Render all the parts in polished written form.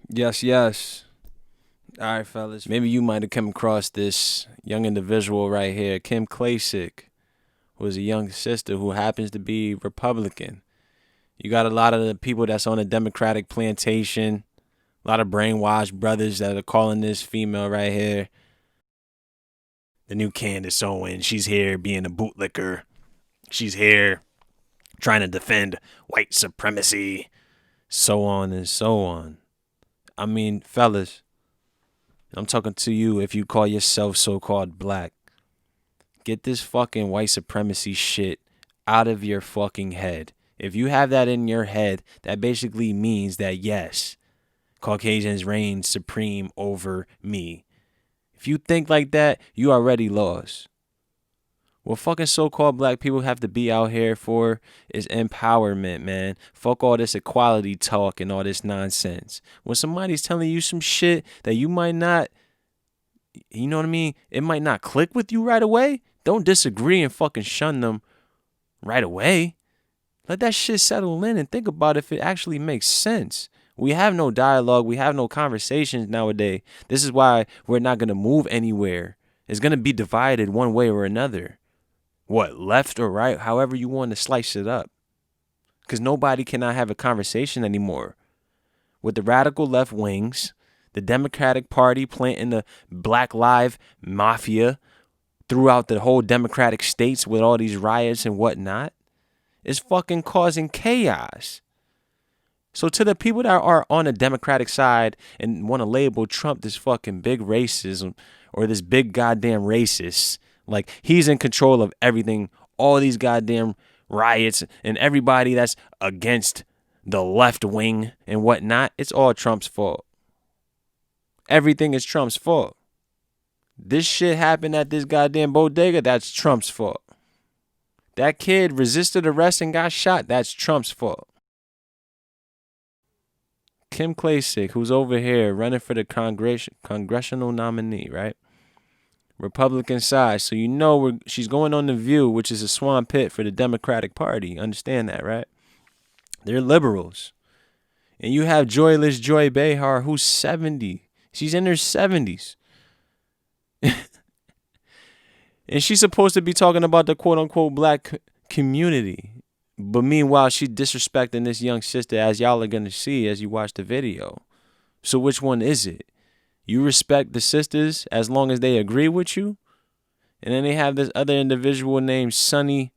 Yes, yes. All right, fellas. Maybe you might have come across this young individual right here, Kim Klasick, who is a young sister who happens to be Republican. You got a lot of the people that's on the Democratic plantation, a lot of brainwashed brothers that are calling this female right here the new Candace Owens. She's here being a bootlicker. She's here trying to defend white supremacy, so on and so on. I mean, fellas, I'm talking to you if you call yourself so called black. Get this fucking white supremacy shit out of your fucking head. If you have that in your head, that basically means that yes, Caucasians reign supreme over me. If you think like that, you already lost. What fucking so-called black people have to be out here for is empowerment, man. Fuck all this equality talk and all this nonsense. When somebody's telling you some shit that you might not, you know what I mean? It might not click with you right away. Don't disagree and fucking shun them right away. Let that shit settle in and think about if it actually makes sense. We have no dialogue. We have no conversations nowadays. This is why we're not going to move anywhere. It's going to be divided one way or another. What, left or right, however you want to slice it up. Because nobody cannot have a conversation anymore. With the radical left wings, the Democratic Party planting the Black Lives Mafia throughout the whole Democratic states with all these riots and whatnot, is fucking causing chaos. So to the people that are on the Democratic side and want to label Trump this fucking big racism or this big goddamn racist, like he's in control of everything, all these goddamn riots and everybody that's against the left wing and whatnot, it's all Trump's fault. Everything is Trump's fault. This shit happened at this goddamn bodega, that's Trump's fault. That kid resisted arrest and got shot, that's Trump's fault. Kim Klasick, who's over here running for the congressional nominee, right? Republican side. So you know she's going on The View, which is a swan pit for the Democratic Party. Understand that, right? They're liberals. And you have Joyless Joy Behar, who's 70. She's in her 70s. And she's supposed to be talking about the quote-unquote black community. But meanwhile, she's disrespecting this young sister, as y'all are going to see as you watch the video. So which one is it? You respect the sisters as long as they agree with you? And then they have this other individual named Sunny.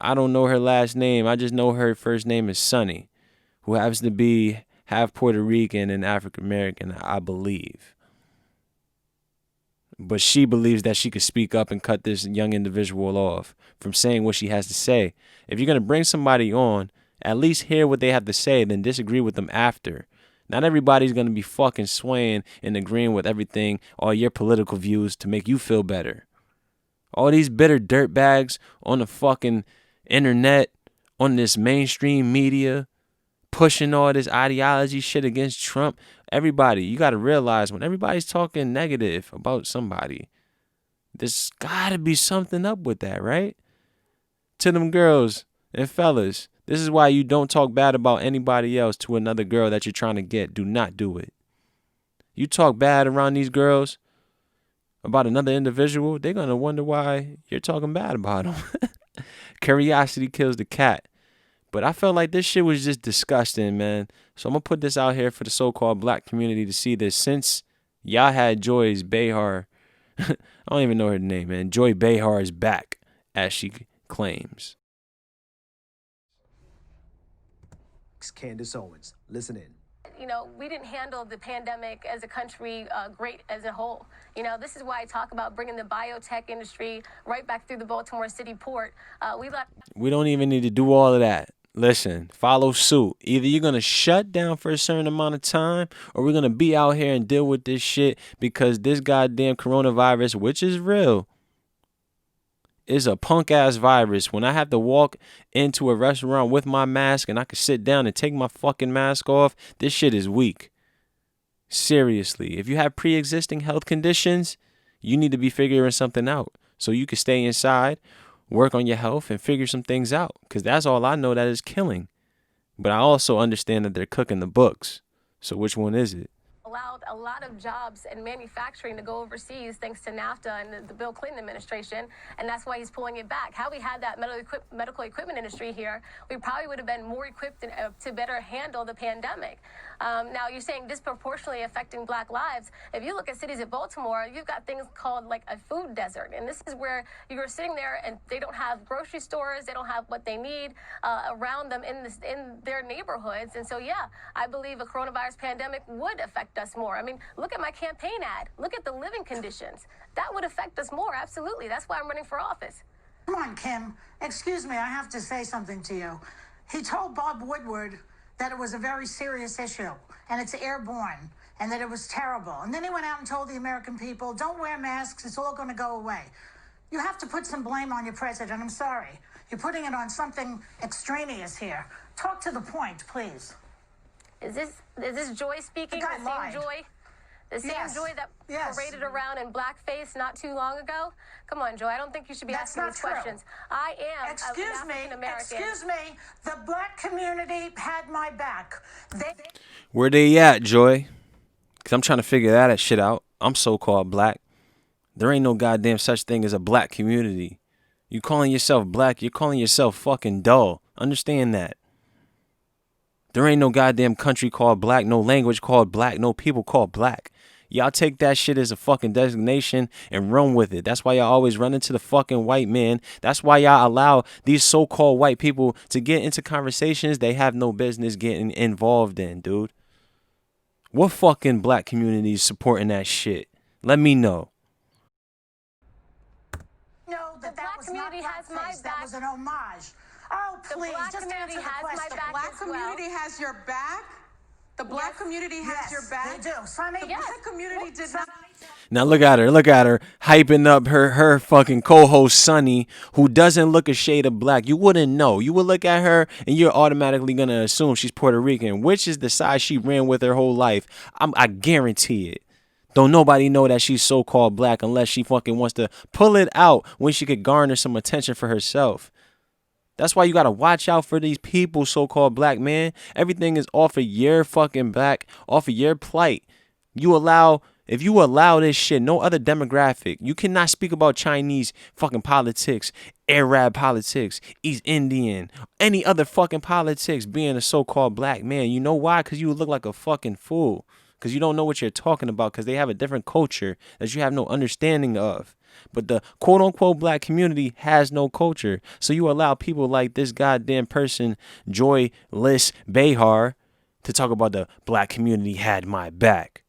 I don't know her last name. I just know her first name is Sunny, who happens to be half Puerto Rican and African American, I believe. But she believes that she could speak up and cut this young individual off from saying what she has to say. If you're going to bring somebody on, at least hear what they have to say, then disagree with them after. Not everybody's going to be fucking swaying and agreeing with everything, all your political views to make you feel better. All these bitter dirtbags on the fucking internet, on this mainstream media, pushing all this ideology shit against Trump. Everybody, you got to realize when everybody's talking negative about somebody, there's got to be something up with that, right? To them girls and fellas, this is why you don't talk bad about anybody else to another girl that you're trying to get. Do not do it. You talk bad around these girls about another individual, they're going to wonder why you're talking bad about them. Curiosity kills the cat. But I felt like this shit was just disgusting, man. So I'm going to put this out here for the so-called black community to see this. Since y'all had Joy's Behar, I don't even know her name, man. Joy Behar is back, as she claims. Candace Owens, listen in. We didn't handle the pandemic as a country great as a whole. This is why I talk about bringing the biotech industry right back through the Baltimore City port. We don't even need to do all of that. Listen, follow suit. Either you're going to shut down for a certain amount of time or we're going to be out here and deal with this shit because this goddamn coronavirus, which is real, is a punk ass virus. When I have to walk into a restaurant with my mask and I can sit down and take my fucking mask off, this shit is weak. Seriously, if you have pre-existing health conditions, you need to be figuring something out so you can stay inside, work on your health, and figure some things out. Because that's all I know that is killing. But I also understand that they're cooking the books. So which one is it? Allowed a lot of jobs and manufacturing to go overseas thanks to NAFTA and the Bill Clinton administration, and that's why he's pulling it back. Had we had that medical equipment industry here, we probably would have been more equipped to better handle the pandemic. Now, you're saying disproportionately affecting Black lives. If you look at cities of Baltimore, you've got things called like a food desert, and this is where you're sitting there and they don't have grocery stores, they don't have what they need around them in their neighborhoods. And so, yeah, I believe a coronavirus pandemic would affect us more. I mean, look at my campaign ad. Look at the living conditions. That would affect us more, absolutely. That's why I'm running for office. Come on, Kim. Excuse me, I have to say something to you. He told Bob Woodward that it was a very serious issue, and it's airborne, and that it was terrible. And then he went out and told the American people, don't wear masks, it's all going to go away. You have to put some blame on your president. I'm sorry. You're putting it on something extraneous here. Talk to the point, please. Is this Joy speaking? The guy The lied. same Joy? The same Yes. Joy that Yes. paraded around in blackface not too long ago? Come on, Joy. I don't think you should be That's asking not these true. questions. I am Excuse an me, African American. excuse me. The Black community had my back. Where they at, Joy? Because I'm trying to figure that shit out. I'm so-called black. There ain't no goddamn such thing as a black community. You calling yourself black, you're calling yourself fucking dull. Understand that. There ain't no goddamn country called black, no language called black, no people called black. Y'all take that shit as a fucking designation and run with it. That's why y'all always run into the fucking white man. That's why y'all allow these so-called white people to get into conversations they have no business getting involved in, dude. What fucking black community is supporting that shit? Let me know. No, The that Black was community not has my blackface. That back. was an homage. Oh, The please, Black just community answer the has my question. back. Black as well. community has your back? The black Yes. community has Yes, your back? they do. Sonny, The Yes. black community did not. Now look at her, hyping up her fucking co-host Sunny, who doesn't look a shade of black. You wouldn't know. You would look at her and you're automatically gonna assume she's Puerto Rican, which is the side she ran with her whole life. I guarantee it. Don't nobody know that she's so-called black unless she fucking wants to pull it out when she could garner some attention for herself. That's why you gotta watch out for these people, so-called black, man. Everything is off of your fucking back, off of your plight. If you allow this shit, no other demographic, you cannot speak about Chinese fucking politics, Arab politics, East Indian, any other fucking politics being a so-called black man. You know why? Because you would look like a fucking fool. Because you don't know what you're talking about because they have a different culture that you have no understanding of. But the quote-unquote black community has no culture. So you allow people like this goddamn person, Joyless Behar, to talk about the black community had my back.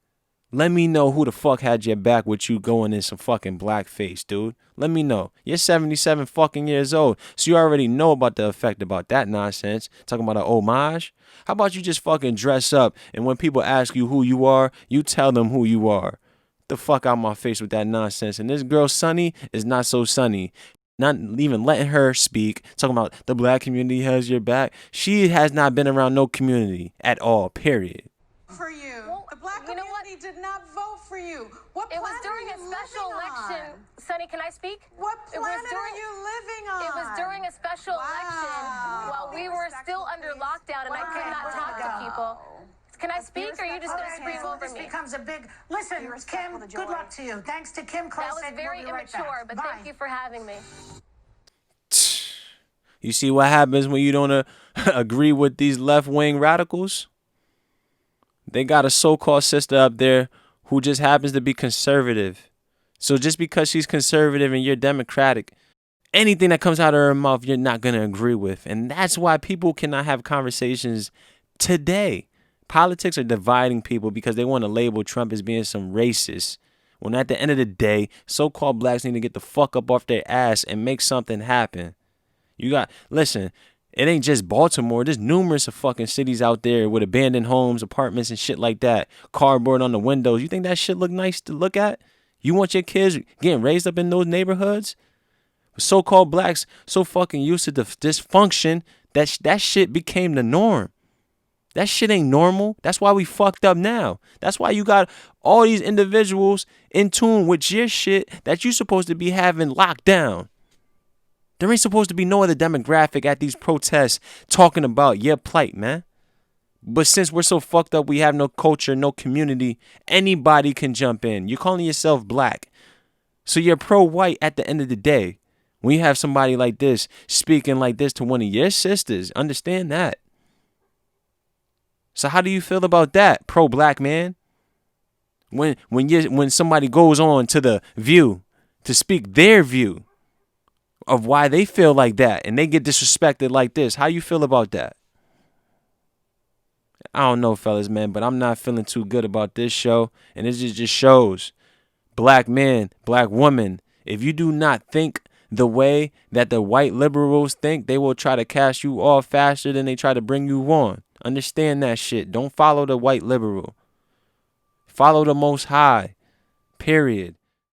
Let me know who the fuck had your back with you going in some fucking blackface, dude. Let me know. You're 77 fucking years old, so you already know about the effect about that nonsense. Talking about an homage? How about you just fucking dress up and when people ask you who you are, you tell them who you are. Get the fuck out my face with that nonsense. And this girl, Sunny, is not so sunny. Not even letting her speak, talking about the black community has your back. She has not been around no community at all, period. For you. Well, The black you know what? community did not vote for you. What It was planet during are a you special living election. on? Sonny, can I speak? What It was planet during- are you living on? It was during a special Wow. election while we were still under lockdown and I could not talk to people. Can I speak or are you just going to scream so over this me? becomes a big... Listen, Kim, good luck to you. Thanks to Kim Klesick. That was very We'll be right immature, back. but Bye. thank you for having me. You see what happens when you don't agree with these left-wing radicals? They got a so-called sister up there who just happens to be conservative. So just because she's conservative and you're democratic, anything that comes out of her mouth, you're not going to agree with. And that's why people cannot have conversations today. Politics are dividing people because they want to label Trump as being some racist. When at the end of the day, so-called blacks need to get the fuck up off their ass and make something happen. Listen, it ain't just Baltimore. There's numerous of fucking cities out there with abandoned homes, apartments, and shit like that. Cardboard on the windows. You think that shit look nice to look at? You want your kids getting raised up in those neighborhoods? So-called blacks so fucking used to the dysfunction that shit became the norm. That shit ain't normal. That's why we fucked up now. That's why you got all these individuals in tune with your shit that you supposed to be having locked down. There ain't supposed to be no other demographic at these protests talking about your plight, man. But since we're so fucked up, we have no culture, no community, anybody can jump in. You're calling yourself black. So you're pro-white at the end of the day. When you have somebody like this speaking like this to one of your sisters, understand that. So how do you feel about that, pro-black man? When somebody goes on to the View to speak their view of why they feel like that and they get disrespected like this, how you feel about that? I don't know, fellas, man, but I'm not feeling too good about this show. And it just shows, black man, black woman, if you do not think the way that the white liberals think, they will try to cast you off faster than they try to bring you on. Understand that shit. Don't follow the white liberal. Follow the Most High. Period.